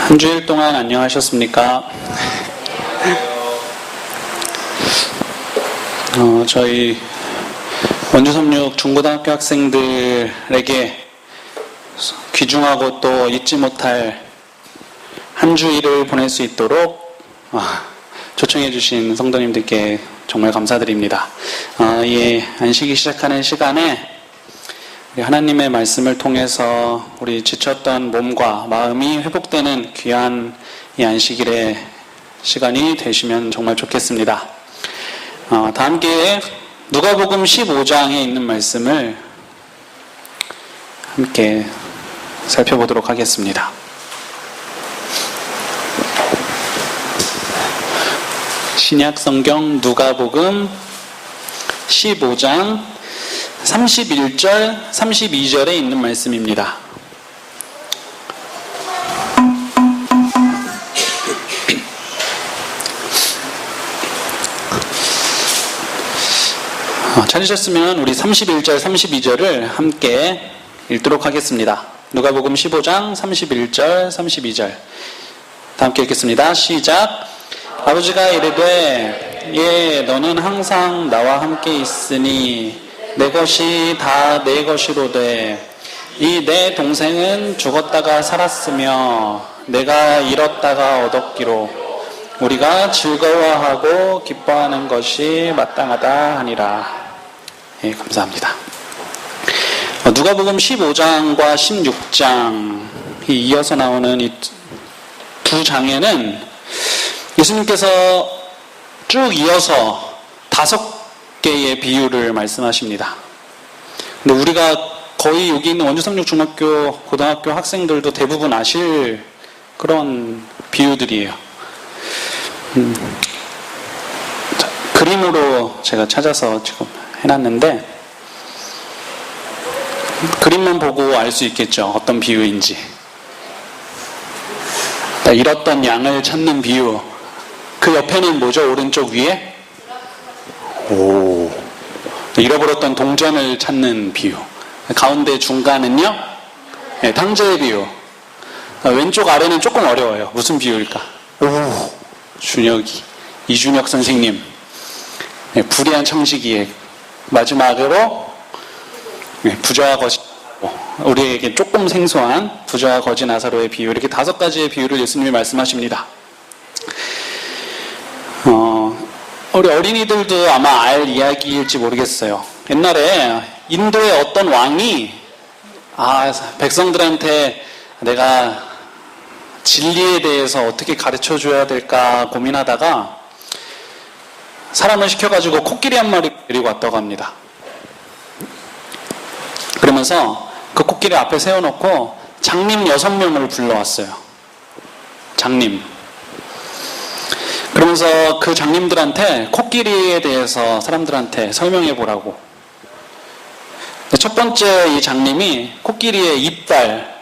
한 주일 동안 안녕하셨습니까? 저희 원주섬육 중고등학교 학생들에게 귀중하고 또 잊지 못할 한 주일을 보낼 수 있도록 초청해 주신 성도님들께 정말 감사드립니다. 이 안식이 시작하는 시간에 우리 하나님의 말씀을 통해서 우리 지쳤던 몸과 마음이 회복되는 귀한 이 안식일의 시간이 되시면 정말 좋겠습니다. 다 함께 누가복음 15장에 있는 말씀을 함께 살펴보도록 하겠습니다. 신약성경 누가복음 15장 31절, 32절에 있는 말씀입니다. 찾으셨으면 우리 31절, 32절을 함께 읽도록 하겠습니다. 누가복음 15장 31절, 32절 다 함께 읽겠습니다. 시작. 아버지가 이르되 예, 너는 항상 나와 함께 있으니 내 것이 다 내 것이로되 이 내 동생은 죽었다가 살았으며 내가 잃었다가 얻었기로 우리가 즐거워하고 기뻐하는 것이 마땅하다 하니라. 예, 감사합니다. 누가복음 15장과 16장이 이어서 나오는 이 두 장에는 예수님께서 쭉 이어서 5개의 비유를 말씀하십니다. 근데 우리가 거의 여기 있는 원주섬육 중학교, 고등학교 학생들도 대부분 아실 그런 비유들이에요. 그림으로 제가 찾아서 지금 해놨는데 그림만 보고 알 수 있겠죠. 어떤 비유인지. 잃었던 양을 찾는 비유. 그 옆에는 뭐죠? 오른쪽 위에? 잃어버렸던 동전을 찾는 비유. 가운데 중간은요? 네, 탕자의 비유. 왼쪽 아래는 조금 어려워요. 무슨 비유일까? 준혁이. 이준혁 선생님. 네, 불의한 청지기의 마지막으로 부자와 거지. 우리에게 조금 생소한 부자와 거지 나사로의 비유. 이렇게 5가지의 비유를 예수님이 말씀하십니다. 우리 어린이들도 아마 알 이야기일지 모르겠어요. 옛날에 인도의 어떤 왕이 백성들한테 내가 진리에 대해서 어떻게 가르쳐 줘야 될까 고민하다가 사람을 시켜가지고 코끼리 한 마리 데리고 왔다고 합니다. 그러면서 그 코끼리 앞에 세워놓고 장님 6명을 불러왔어요. 장님. 그러면서 그 장님들한테 코끼리에 대해서 사람들한테 설명해 보라고. 첫 번째 이 장님이 코끼리의 이빨,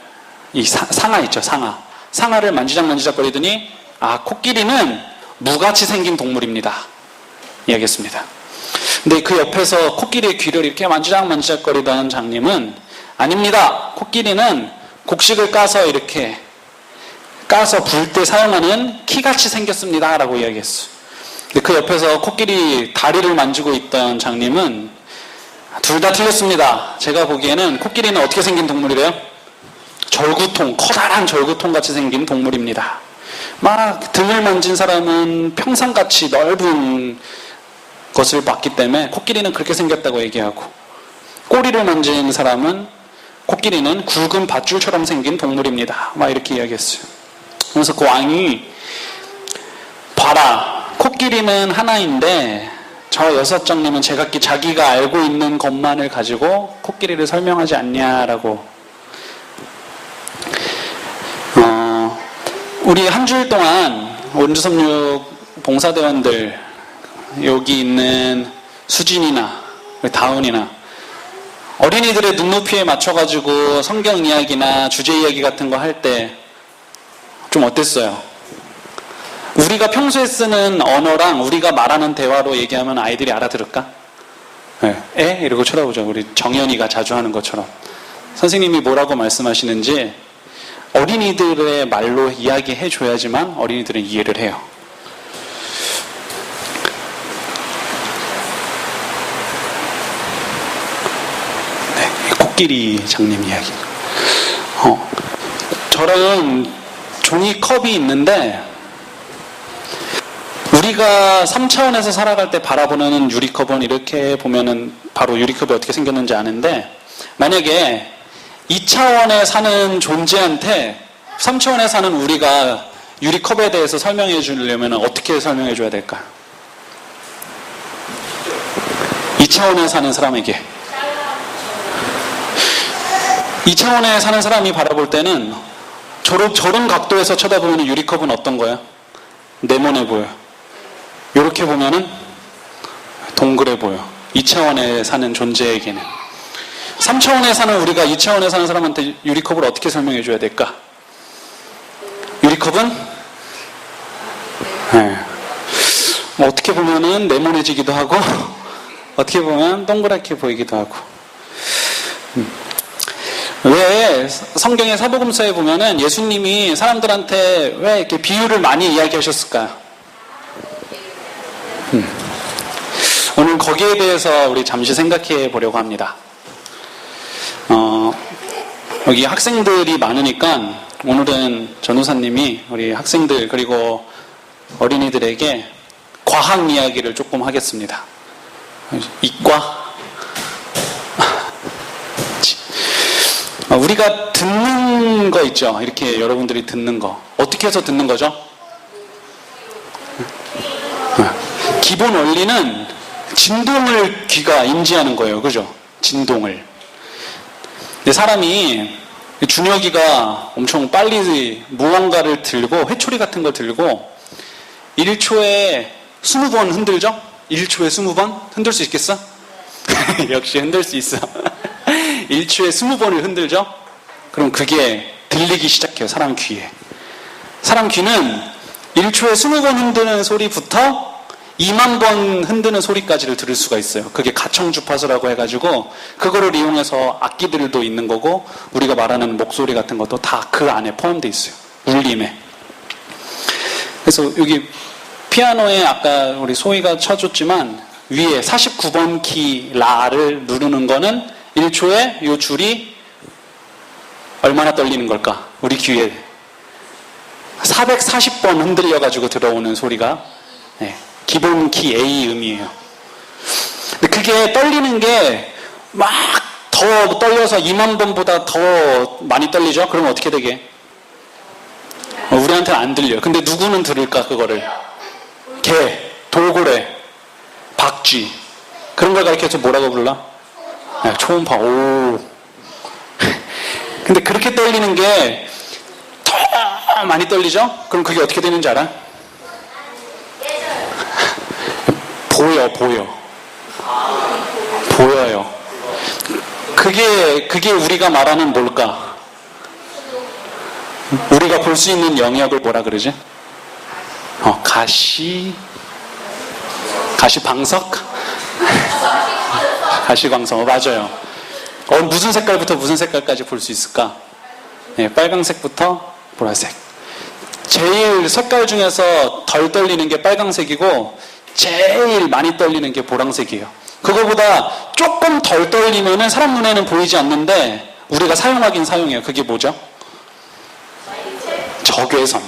이 상아 있죠, 상아. 상아를 만지작거리더니 코끼리는 무같이 생긴 동물입니다. 이야기했습니다. 근데 그 옆에서 코끼리의 귀를 이렇게 만지작거리던 장님은 아닙니다. 코끼리는 곡식을 까서 불 때 사용하는 키같이 생겼습니다. 라고 이야기했어요. 근데 그 옆에서 코끼리 다리를 만지고 있던 장님은 둘 다 틀렸습니다. 제가 보기에는 코끼리는 어떻게 생긴 동물이래요? 절구통, 커다란 절구통 같이 생긴 동물입니다. 막 등을 만진 사람은 평상같이 넓은 것을 봤기 때문에 코끼리는 그렇게 생겼다고 얘기하고, 꼬리를 만진 사람은 코끼리는 굵은 밧줄처럼 생긴 동물입니다. 막 이렇게 이야기했어요. 그래서 그 왕이 봐라, 코끼리는 하나인데 저 6장님은 자기가 알고 있는 것만을 가지고 코끼리를 설명하지 않냐라고. 우리 한 주일 동안 원주섬육 봉사대원들, 여기 있는 수진이나 다운이나 어린이들의 눈높이에 맞춰가지고 성경 이야기나 주제 이야기 같은 거 할 때 좀 어땠어요? 우리가 평소에 쓰는 언어랑 우리가 말하는 대화로 얘기하면 아이들이 알아들을까? 에? 이러고 쳐다보죠. 우리 정연이가 자주 하는 것처럼. 선생님이 뭐라고 말씀하시는지 어린이들의 말로 이야기해 줘야지만 어린이들은 이해를 해요. 네, 코끼리 장님 이야기. 저런 종이컵이 있는데 우리가 3차원에서 살아갈 때 바라보는 유리컵은 이렇게 보면은 바로 유리컵이 어떻게 생겼는지 아는데, 만약에 2차원에 사는 존재한테 3차원에 사는 우리가 유리컵에 대해서 설명해 주려면 어떻게 설명해 줘야 될까요? 2차원에 사는 사람에게. 2차원에 사는 사람이 바라볼 때는 저런 각도에서 쳐다보면 유리컵은 어떤 거야? 네모네 보여. 이렇게 보면은 동그래 보여. 2차원에 사는 존재에게는. 3차원에 사는 우리가 2차원에 사는 사람한테 유리컵을 어떻게 설명해 줘야 될까? 유리컵은 어떻게 보면은 네모네지기도 하고 어떻게 보면 동그랗게 보이기도 하고. 왜 성경의 사복음서에 보면은 예수님이 사람들한테 왜 이렇게 비유를 많이 이야기하셨을까요? 오늘 거기에 대해서 우리 잠시 생각해 보려고 합니다. 여기 학생들이 많으니까 오늘은 전우사님이 우리 학생들 그리고 어린이들에게 과학 이야기를 조금 하겠습니다. 이과? 우리가 듣는 거 있죠? 이렇게 여러분들이 듣는 거. 어떻게 해서 듣는 거죠? 기본 원리는 진동을 귀가 인지하는 거예요. 그죠? 진동을. 근데 사람이 준혁이가 엄청 빨리 무언가를 들고 회초리 같은 걸 들고 1초에 20번 흔들죠? 1초에 20번? 흔들 수 있겠어? 역시 흔들 수 있어. 1초에 20번을 흔들죠? 그럼 그게 들리기 시작해요. 사람 귀에. 사람 귀는 1초에 20번 흔드는 소리부터 2만 번 흔드는 소리까지를 들을 수가 있어요. 그게 가청주파수라고 해가지고 그거를 이용해서 악기들도 있는 거고 우리가 말하는 목소리 같은 것도 다 그 안에 포함되어 있어요. 울림에. 그래서 여기 피아노에 아까 우리 소희가 쳐줬지만 위에 49번 키 라를 누르는 거는 1초에 이 줄이 얼마나 떨리는 걸까? 우리 귀에 440번 흔들려가지고 들어오는 소리가 기본 키 A 음이에요. 근데 그게 떨리는 게 막 더 떨려서 2만 번보다 더 많이 떨리죠? 그러면 어떻게 되게? 우리한테는 안 들려요. 근데 누구는 들을까 그거를? 개, 돌고래, 박쥐 그런 걸 가르쳐서 뭐라고 불러? 초음파. 오. 근데 그렇게 떨리는 게 더 많이 떨리죠? 그럼 그게 어떻게 되는지 알아? 보여요. 그게 우리가 말하는 뭘까? 우리가 볼 수 있는 영역을 뭐라 그러지? 가시방석? 가시광석. 맞아요. 무슨 색깔부터 무슨 색깔까지 볼 수 있을까? 빨강색부터 보라색. 제일 색깔 중에서 덜 떨리는 게 빨강색이고 제일 많이 떨리는 게 보라색이에요. 그거보다 조금 덜 떨리면은 사람 눈에는 보이지 않는데 우리가 사용하긴 사용해요. 그게 뭐죠? 적외선.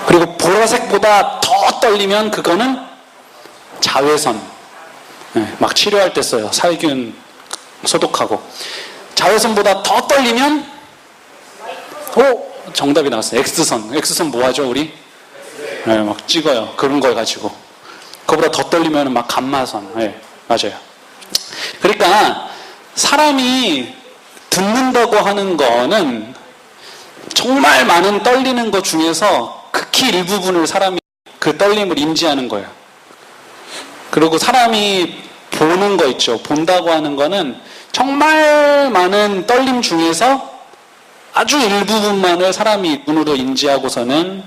그리고 보라색보다 더 떨리면 그거는 자외선. 막 치료할 때 써요. 살균 소독하고. 자외선보다 더 떨리면 정답이 나왔어요. X선. X선 뭐 하죠 우리? 막 찍어요. 그런 걸 가지고. 그거보다 더 떨리면 막 감마선. 맞아요. 그러니까 사람이 듣는다고 하는 거는 정말 많은 떨리는 것 중에서 극히 일부분을 사람이 그 떨림을 인지하는 거예요. 그리고 사람이 보는 거 있죠. 본다고 하는 거는 정말 많은 떨림 중에서 아주 일부분만을 사람이 눈으로 인지하고서는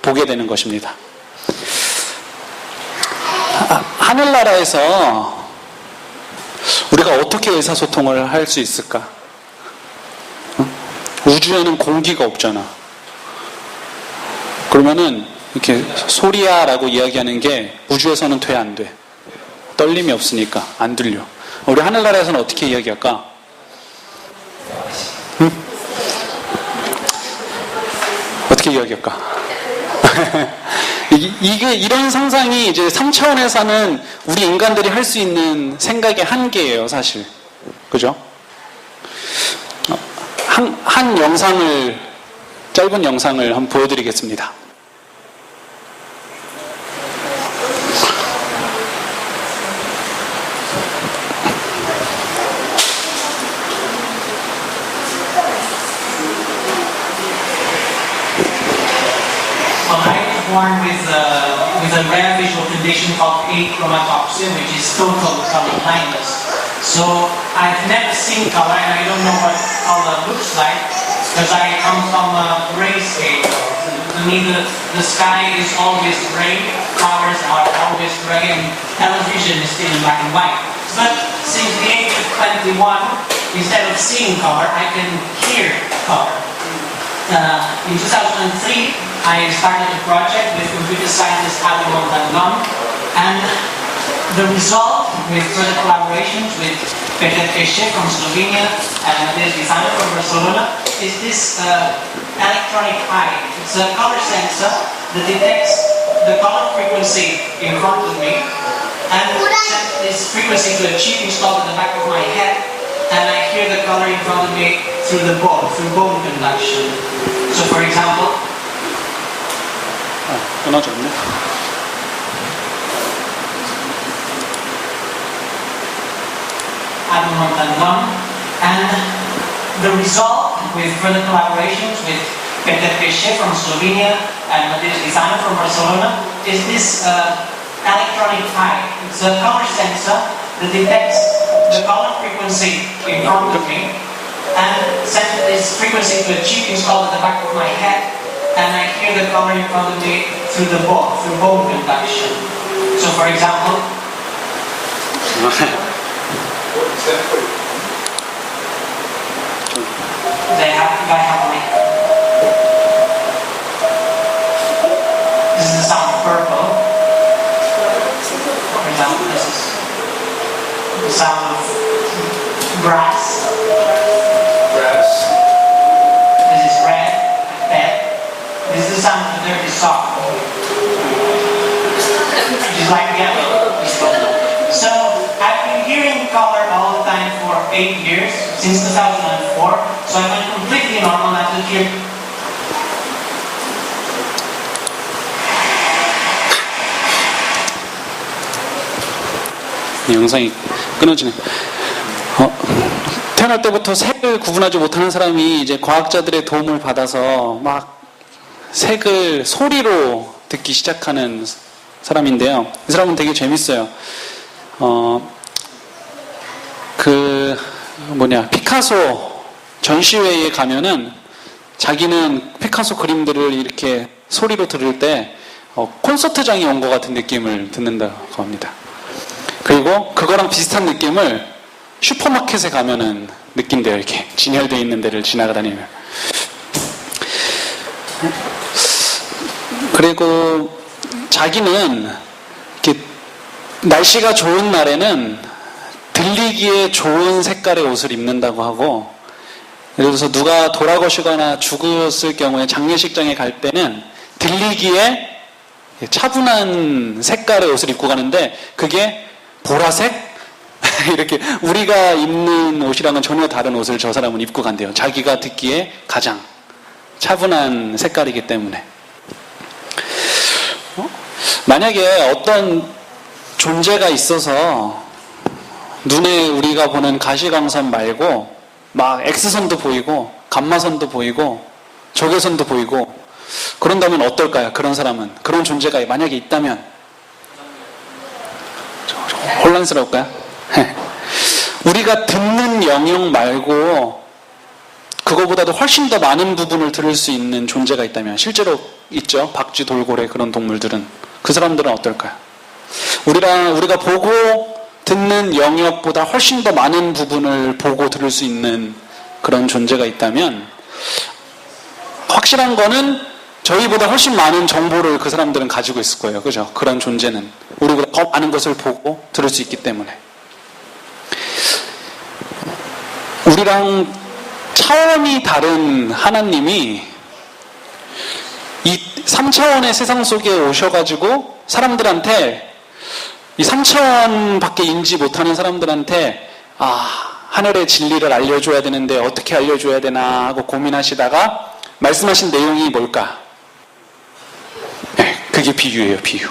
보게 되는 것입니다. 하늘나라에서 우리가 어떻게 의사소통을 할 수 있을까? 우주에는 공기가 없잖아. 그러면은 이렇게 소리야라고 이야기하는 게 우주에서는 돼, 안 돼? 떨림이 없으니까 안 들려. 우리 하늘나라에서는 어떻게 이야기할까? 응? 어떻게 이야기할까? 이게 이런 상상이 이제 3차원에서는 우리 인간들이 할 수 있는 생각의 한계예요, 사실. 그죠? 한 영상을, 짧은 영상을 한번 보여드리겠습니다. Born with a rare visual condition called achromatopsia, which is total color blindness. So I've never seen color, and I don't know what color looks like, because I come from a gray scale. To me, the sky is always gray, flowers are always gray, and television is still in black and white. But since the age of 21, instead of seeing color, I can hear color. In 2003, I started a project with computer scientist Adam Montalban, and the result, with further collaborations with Peter Keshe from Slovenia and Matthias Designer from Barcelona, is this electronic eye. It's a color sensor that detects the color frequency in front of me and sends this frequency to a chip installed at the back of my head, and I hear the color in front of me through the bone, through bone conduction. So for example, Adam Montalban, and the result, with further collaborations with Peter Keshe from Slovenia and Matthias Designer from Barcelona, is this electronic eye. It's a color sensor that detects the color frequency in front of me and sends this frequency to a chip installed at the back of my head, and I hear the color in front of me through the bone, through bone conduction. So for example, I have like, this is the sound of purple. For example, this is the sound of brass. This is red, red. This is the sound of dirty sock. Which is like yellow. So I've been hearing color all the time for 8 years, since 2004. So I went completely normal now to hear. 영상이 끊어지네. 태어날 때부터 색을 구분하지 못하는 사람이 이제 과학자들의 도움을 받아서 막 색을 소리로 듣기 시작하는 사람인데요. 이 사람은 되게 재밌어요. 피카소 전시회에 가면은 자기는 피카소 그림들을 이렇게 소리로 들을 때 콘서트장에 온 것 같은 느낌을 듣는다고 합니다. 그리고 그거랑 비슷한 느낌을 슈퍼마켓에 가면은 느낀대요. 이렇게 진열되어 있는 데를 지나가 다니면. 그리고 자기는 이렇게 날씨가 좋은 날에는 들리기에 좋은 색깔의 옷을 입는다고 하고, 예를 들어서 누가 돌아가시거나 죽었을 경우에 장례식장에 갈 때는 들리기에 차분한 색깔의 옷을 입고 가는데, 그게 보라색? 이렇게 우리가 입는 옷이랑은 전혀 다른 옷을 저 사람은 입고 간대요. 자기가 듣기에 가장 차분한 색깔이기 때문에. 만약에 어떤 존재가 있어서 눈에 우리가 보는 가시광선 말고 막 X선도 보이고 감마선도 보이고 적외선도 보이고 그런다면 어떨까요? 그런 사람은, 그런 존재가 만약에 있다면 혼란스러울까요? 우리가 듣는 영역 말고 그거보다도 훨씬 더 많은 부분을 들을 수 있는 존재가 있다면, 실제로 있죠. 박쥐, 돌고래 그런 동물들은. 그 사람들은 어떨까요? 우리가 보고 듣는 영역보다 훨씬 더 많은 부분을 보고 들을 수 있는 그런 존재가 있다면 확실한 거는 저희보다 훨씬 많은 정보를 그 사람들은 가지고 있을 거예요. 그죠? 그런 존재는. 우리보다 더 많은 것을 보고 들을 수 있기 때문에. 우리랑 차원이 다른 하나님이 이 3차원의 세상 속에 오셔가지고 사람들한테 이 3차원밖에 인지 못하는 사람들한테 하늘의 진리를 알려줘야 되는데 어떻게 알려줘야 되나 하고 고민하시다가 말씀하신 내용이 뭘까? 그게 비유예요, 비유.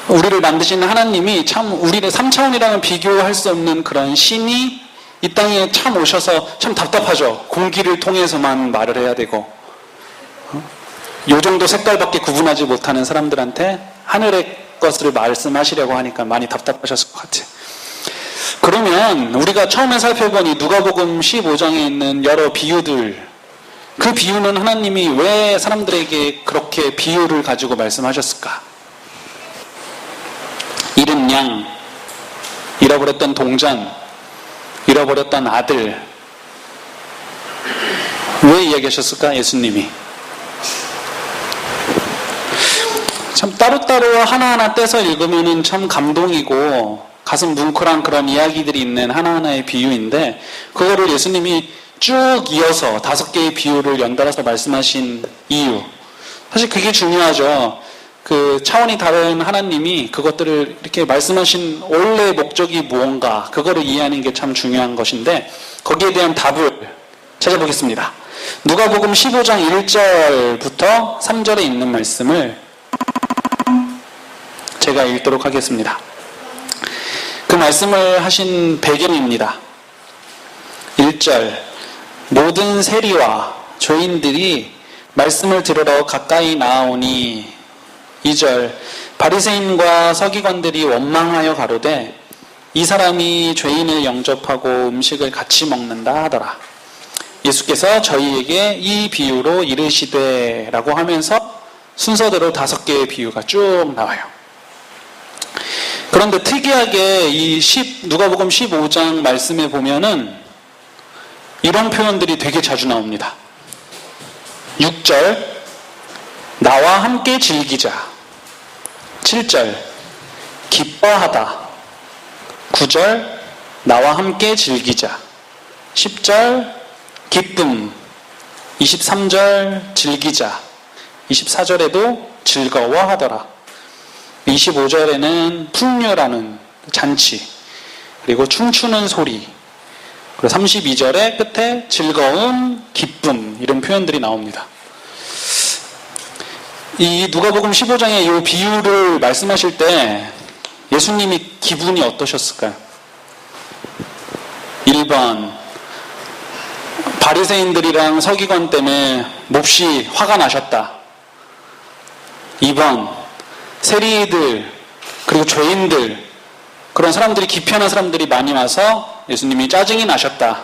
우리를 만드신 하나님이 참 우리를 3차원이랑은 비교할 수 없는 그런 신이 이 땅에 참 오셔서 참 답답하죠. 공기를 통해서만 말을 해야 되고 요 정도 색깔밖에 구분하지 못하는 사람들한테 하늘의 것을 말씀하시려고 하니까 많이 답답하셨을 것 같아요. 그러면 우리가 처음에 살펴본 이 누가복음 15장에 있는 여러 비유들, 그 비유는 하나님이 왜 사람들에게 그렇게 비유를 가지고 말씀하셨을까? 잃은 양, 잃어버렸던 동전, 잃어버렸던 아들, 왜 이야기하셨을까? 예수님이 참 따로따로 하나하나 떼서 읽으면 참 감동이고 가슴 뭉클한 그런 이야기들이 있는 하나하나의 비유인데, 그거를 예수님이 쭉 이어서 5개의 비유를 연달아서 말씀하신 이유, 사실 그게 중요하죠. 그 차원이 다른 하나님이 그것들을 이렇게 말씀하신 원래 목적이 무언가, 그거를 이해하는 게 참 중요한 것인데, 거기에 대한 답을 찾아보겠습니다. 누가복음 15장 1절부터 3절에 있는 말씀을 제가 읽도록 하겠습니다. 그 말씀을 하신 배경입니다. 1절, 모든 세리와 죄인들이 말씀을 들으러 가까이 나아오니. 2절, 바리새인과 서기관들이 원망하여 가로되 이 사람이 죄인을 영접하고 음식을 같이 먹는다 하더라. 예수께서 저희에게 이 비유로 이르시되 라고 하면서 순서대로 5개의 비유가 쭉 나와요. 그런데 특이하게 이 누가복음 15장 말씀에 보면은 이런 표현들이 되게 자주 나옵니다. 6절, 나와 함께 즐기자. 7절, 기뻐하다. 9절, 나와 함께 즐기자. 10절, 기쁨. 23절, 즐기자. 24절에도 즐거워하더라. 25절에는 풍류라는 잔치, 그리고 춤추는 소리, 그리고 32절의 끝에 즐거운 기쁨, 이런 표현들이 나옵니다. 이 누가복음 15장의 이 비유를 말씀하실 때 예수님이 기분이 어떠셨을까요? 1번, 바리새인들이랑 서기관 때문에 몹시 화가 나셨다. 2번, 세리들, 그리고 죄인들, 그런 사람들이, 기피하는 사람들이 많이 와서 예수님이 짜증이 나셨다.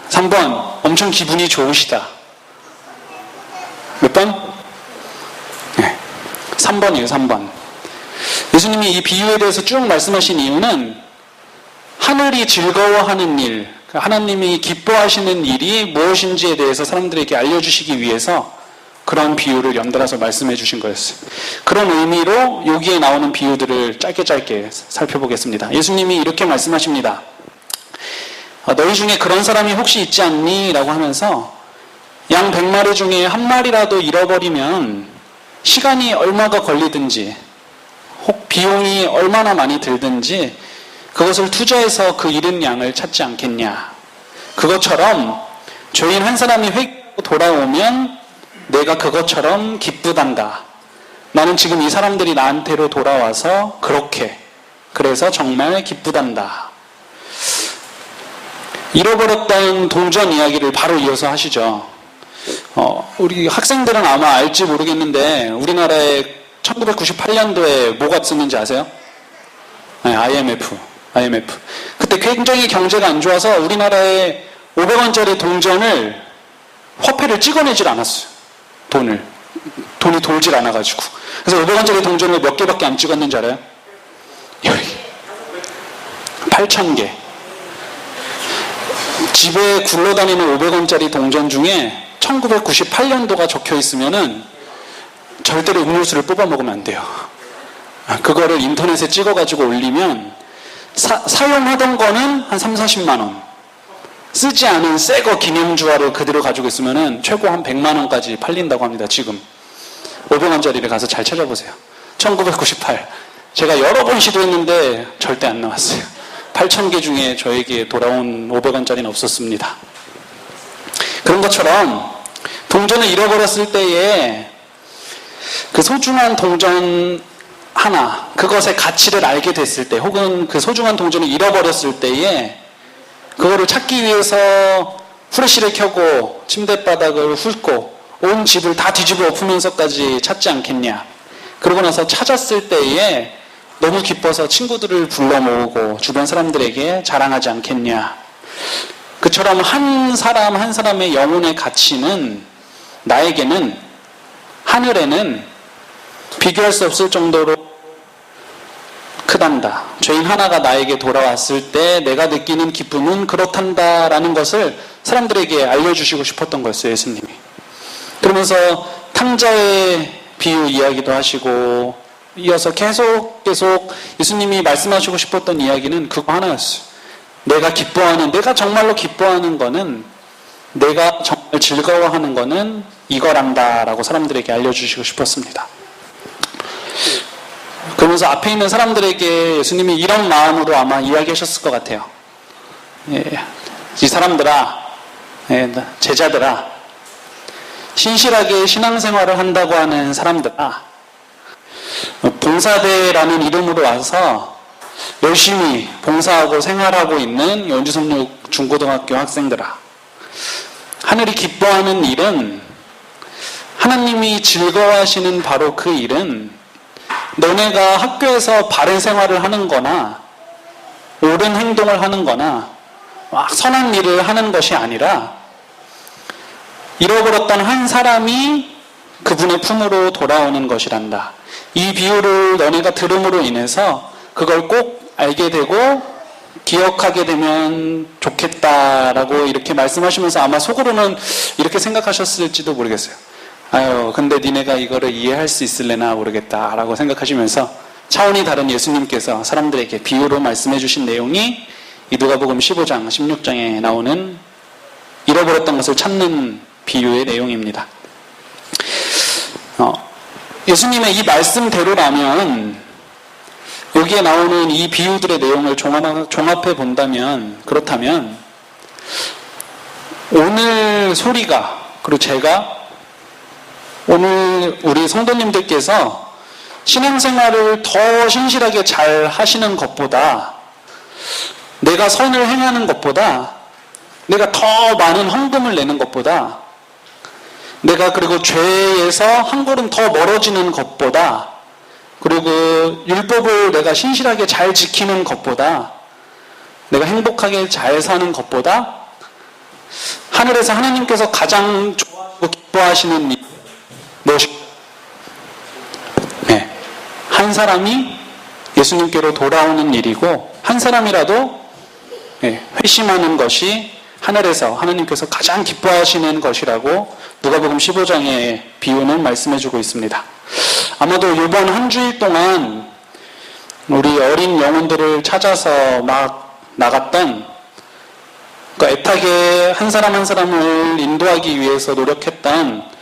3번, 엄청 기분이 좋으시다. 몇 번? 네, 3번이에요, 3번. 예수님이 이 비유에 대해서 쭉 말씀하신 이유는 하늘이 즐거워하는 일, 하나님이 기뻐하시는 일이 무엇인지에 대해서 사람들에게 알려주시기 위해서 그런 비유를 연달아서 말씀해 주신 거였어요. 그런 의미로 여기에 나오는 비유들을 짧게 살펴보겠습니다. 예수님이 이렇게 말씀하십니다. 너희 중에 그런 사람이 혹시 있지 않니? 라고 하면서 양 100마리 중에 한 마리라도 잃어버리면 시간이 얼마가 걸리든지 혹 비용이 얼마나 많이 들든지 그것을 투자해서 그 잃은 양을 찾지 않겠냐. 그것처럼 죄인 한 사람이 회개하고 돌아오면 내가 그것처럼 기쁘단다. 나는 지금 이 사람들이 나한테로 돌아와서 그래서 정말 기쁘단다. 잃어버렸던 동전 이야기를 바로 이어서 하시죠. 우리 학생들은 아마 알지 모르겠는데 우리나라에 1998년도에 뭐가 쓰는지 아세요? 네, IMF. 그때 굉장히 경제가 안 좋아서 우리나라에 500원짜리 동전을 화폐를 찍어내질 않았어요. 돈이 돌질 않아가지고. 그래서 500원짜리 동전을 몇 개밖에 안 찍었는지 알아요? 8,000개. 집에 굴러다니는 500원짜리 동전 중에 1998년도가 적혀 있으면은 절대로 음료수를 뽑아 먹으면 안 돼요. 그거를 인터넷에 찍어가지고 올리면 사용하던 거는 한 3, 40만 원. 쓰지 않은 새 거 기념주화를 그대로 가지고 있으면은 최고 한 100만 원까지 팔린다고 합니다. 지금 500원짜리를 가서 잘 찾아보세요. 1998. 제가 여러 번 시도했는데 절대 안 나왔어요. 8,000개 중에 저에게 돌아온 500원짜리는 없었습니다. 그런 것처럼 동전을 잃어버렸을 때에 그 소중한 동전 하나, 그것의 가치를 알게 됐을 때, 혹은 그 소중한 동전을 잃어버렸을 때에 그거를 찾기 위해서 후레쉬를 켜고 침대바닥을 훑고 온 집을 다 뒤집어 엎으면서까지 찾지 않겠냐. 그러고 나서 찾았을 때에 너무 기뻐서 친구들을 불러 모으고 주변 사람들에게 자랑하지 않겠냐. 그처럼 한 사람 한 사람의 영혼의 가치는 나에게는, 하늘에는 비교할 수 없을 정도로 크단다. 죄인 하나가 나에게 돌아왔을 때 내가 느끼는 기쁨은 그렇단다라는 것을 사람들에게 알려주시고 싶었던 거였어요, 예수님이. 그러면서 탕자의 비유 이야기도 하시고, 이어서 계속 예수님이 말씀하시고 싶었던 이야기는 그거 하나였어요. 내가 정말로 기뻐하는 거는, 내가 정말 즐거워하는 거는 이거란다라고 사람들에게 알려주시고 싶었습니다. 그러면서 앞에 있는 사람들에게 예수님이 이런 마음으로 아마 이야기하셨을 것 같아요. 이 사람들아, 제자들아, 신실하게 신앙생활을 한다고 하는 사람들아, 봉사대라는 이름으로 와서 열심히 봉사하고 생활하고 있는 연주성육 중고등학교 학생들아, 하늘이 기뻐하는 일은, 하나님이 즐거워하시는 바로 그 일은 너네가 학교에서 바른 생활을 하는 거나 옳은 행동을 하는 거나 막 선한 일을 하는 것이 아니라 잃어버렸던 한 사람이 그분의 품으로 돌아오는 것이란다. 이 비유를 너네가 들음으로 인해서 그걸 꼭 알게 되고 기억하게 되면 좋겠다라고 이렇게 말씀하시면서 아마 속으로는 이렇게 생각하셨을지도 모르겠어요. 아유, 근데 니네가 이거를 이해할 수 있을래나 모르겠다라고 생각하시면서 차원이 다른 예수님께서 사람들에게 비유로 말씀해 주신 내용이 이 누가복음 15장, 16장에 나오는 잃어버렸던 것을 찾는 비유의 내용입니다. 예수님의 이 말씀대로라면 여기에 나오는 이 비유들의 내용을 종합해 본다면, 그렇다면 오늘 소리가, 그리고 제가 오늘 우리 성도님들께서 신앙생활을 더 신실하게 잘 하시는 것보다, 내가 선을 행하는 것보다, 내가 더 많은 헌금을 내는 것보다, 내가 그리고 죄에서 한 걸음 더 멀어지는 것보다, 그리고 율법을 내가 신실하게 잘 지키는 것보다, 내가 행복하게 잘 사는 것보다, 하늘에서 하나님께서 가장 좋아하고 기뻐하시는 일, 한 사람이 예수님께로 돌아오는 일이고, 한 사람이라도 회심하는 것이 하늘에서 하나님께서 가장 기뻐하시는 것이라고 누가복음 15장의 비유는 말씀해주고 있습니다. 아마도 이번 한 주일 동안 우리 어린 영혼들을 찾아서 막 나갔던, 그러니까 애타게 한 사람 한 사람을 인도하기 위해서 노력했던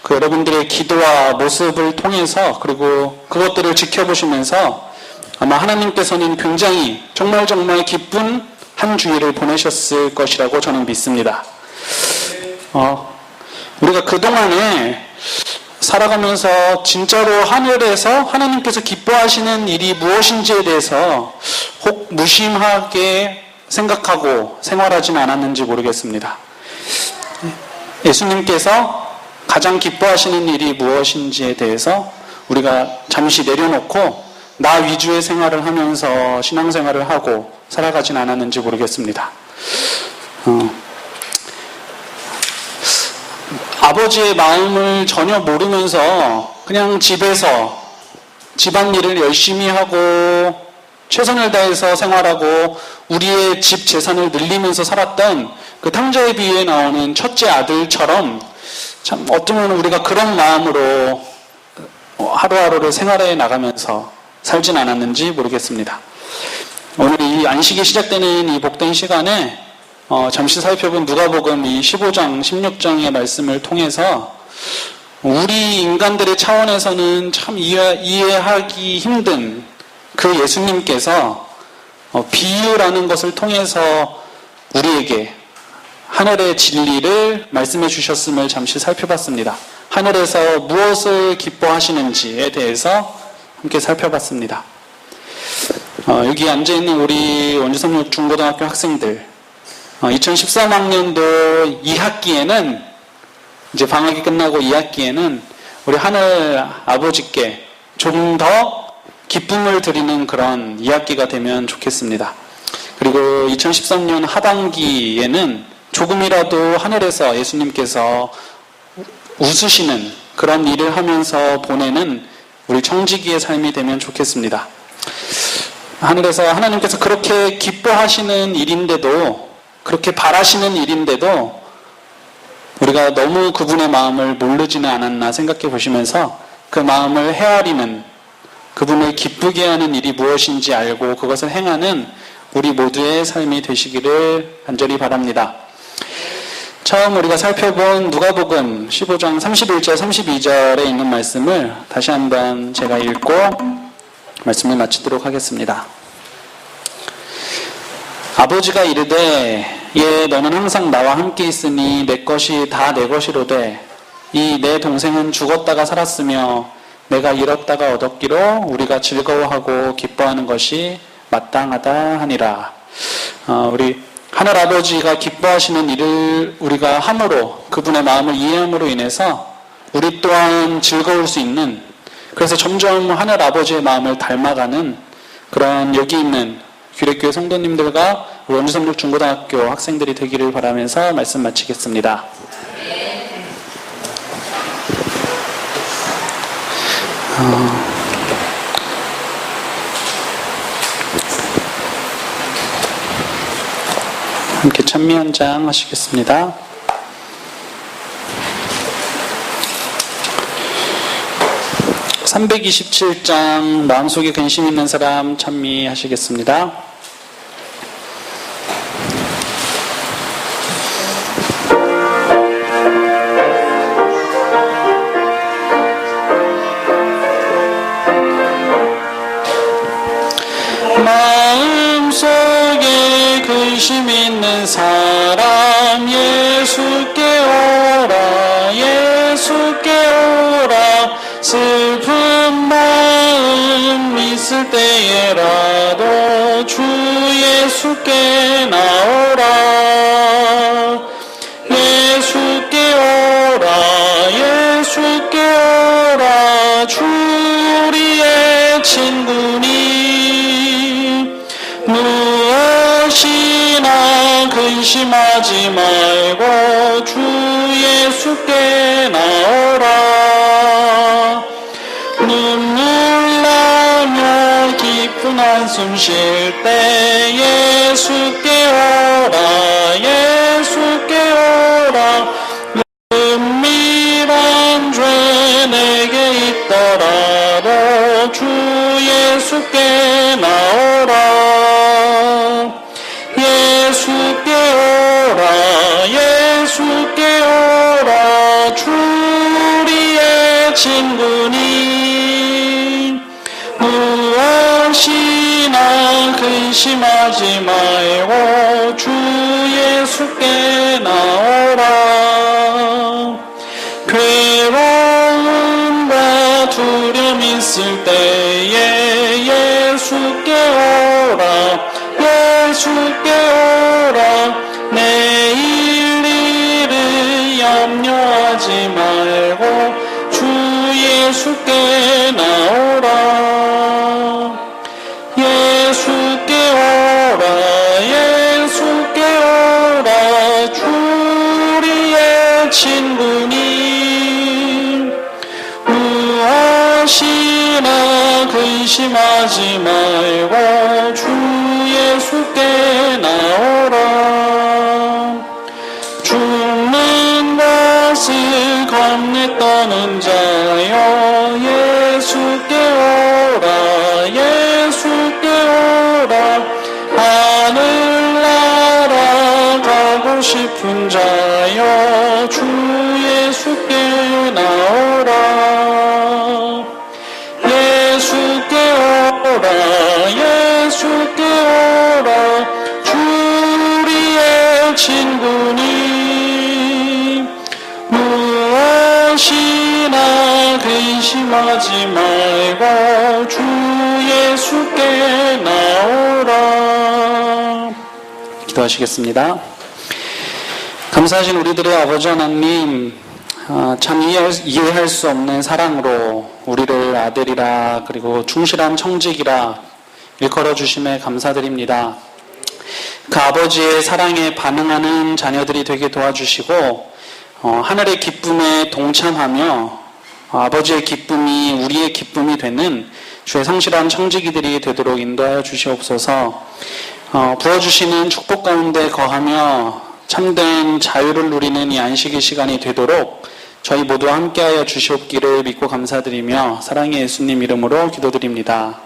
그 여러분들의 기도와 모습을 통해서, 그리고 그것들을 지켜보시면서 아마 하나님께서는 굉장히 정말 기쁜 한 주일을 보내셨을 것이라고 저는 믿습니다. 우리가 그동안에 살아가면서 진짜로 하늘에서 하나님께서 기뻐하시는 일이 무엇인지에 대해서 혹 무심하게 생각하고 생활하진 않았는지 모르겠습니다. 예수님께서 가장 기뻐하시는 일이 무엇인지에 대해서 우리가 잠시 내려놓고 나 위주의 생활을 하면서 신앙생활을 하고 살아가진 않았는지 모르겠습니다. 아버지의 마음을 전혀 모르면서 그냥 집에서 집안일을 열심히 하고 최선을 다해서 생활하고 우리의 집 재산을 늘리면서 살았던 그 탕자의 비유에 나오는 첫째 아들처럼 참 어쩌면 우리가 그런 마음으로 하루하루를 생활해 나가면서 살진 않았는지 모르겠습니다. 오늘 이 안식이 시작되는 이 복된 시간에 잠시 살펴본 누가복음 이 15장, 16장의 말씀을 통해서 우리 인간들의 차원에서는 참 이해하기 힘든 그 예수님께서 비유라는 것을 통해서 우리에게 하늘의 진리를 말씀해 주셨음을 잠시 살펴봤습니다. 하늘에서 무엇을 기뻐하시는지에 대해서 함께 살펴봤습니다. 여기 앉아있는 우리 원주성역 중고등학교 학생들 2013학년도 2학기에는 이제 방학이 끝나고 2학기에는 우리 하늘 아버지께 좀 더 기쁨을 드리는 그런 2학기가 되면 좋겠습니다. 그리고 2013년 하반기에는 조금이라도 하늘에서 예수님께서 웃으시는 그런 일을 하면서 보내는 우리 청지기의 삶이 되면 좋겠습니다. 하늘에서 하나님께서 그렇게 기뻐하시는 일인데도, 그렇게 바라시는 일인데도 우리가 너무 그분의 마음을 모르지는 않았나 생각해 보시면서 그 마음을 헤아리는, 그분을 기쁘게 하는 일이 무엇인지 알고 그것을 행하는 우리 모두의 삶이 되시기를 간절히 바랍니다. 처음 우리가 살펴본 누가복음 15장 31절 32절에 있는 말씀을 다시 한번 제가 읽고 말씀을 마치도록 하겠습니다. 아버지가 이르되 예 너는 항상 나와 함께 있으니 내 것이 다 내 것이로되 이 내 동생은 죽었다가 살았으며 내가 잃었다가 얻었기로 우리가 즐거워하고 기뻐하는 것이 마땅하다 하니라. 우리 하늘 아버지가 기뻐하시는 일을 우리가 함으로, 그분의 마음을 이해함으로 인해서 우리 또한 즐거울 수 있는, 그래서 점점 하늘 아버지의 마음을 닮아가는 그런 여기 있는 규례교회 성도님들과 원주성역 중고등학교 학생들이 되기를 바라면서 말씀 마치겠습니다. 함께 찬미 한 장 하시겠습니다. (327장) 마음속에 근심 있는 사람 찬미 하시겠습니다. 마음속에 근심 있는 사람 예수께 오라, 예수께 오라. 슬픈 마음 있을 때에라도 주 예수께 나오라. 예수께 오라, 예수께 오라. 주 우리의 친구니 무엇이나 근심하지 말고 주 예수께 나오라. 눈물 나며 깊은 한숨 쉴 때 예수께 오라, 예수께 오라. 은밀한 죄 내게 있더라도 주 예수께 나오라. 예수께 오라, 예수께 오라. 주 우리의 친구니 무엇이나 근심하지 말고 주 예수께 나오라. 괴로움과 두려움 있을 때에 예수께 오라, 예수께 오라. 내일 일을 염려하지 말고 주 예수께 나오라. 예수께 오라, 예수께 오라. 주 우리의 친구니 무엇이나 근심하지 말고 싶은 자여 주 예수께 나오라. 예수께 오라. 예수께 오라. 주 우리의 친구니 무엇이나 근심하지 말고 주 예수께 나오라. 기도하시겠습니다. 감사하신 우리들의 아버지 하나님, 참 이해할 수 없는 사랑으로 우리를 아들이라 그리고 충실한 청직이라 일컬어 주심에 감사드립니다. 그 아버지의 사랑에 반응하는 자녀들이 되게 도와주시고 하늘의 기쁨에 동참하며 아버지의 기쁨이 우리의 기쁨이 되는 주의 성실한 청지기들이 되도록 인도하여 주시옵소서. 부어주시는 축복 가운데 거하며 참된 자유를 누리는 이 안식의 시간이 되도록 저희 모두 함께하여 주시옵기를 믿고 감사드리며 사랑의 예수님 이름으로 기도드립니다.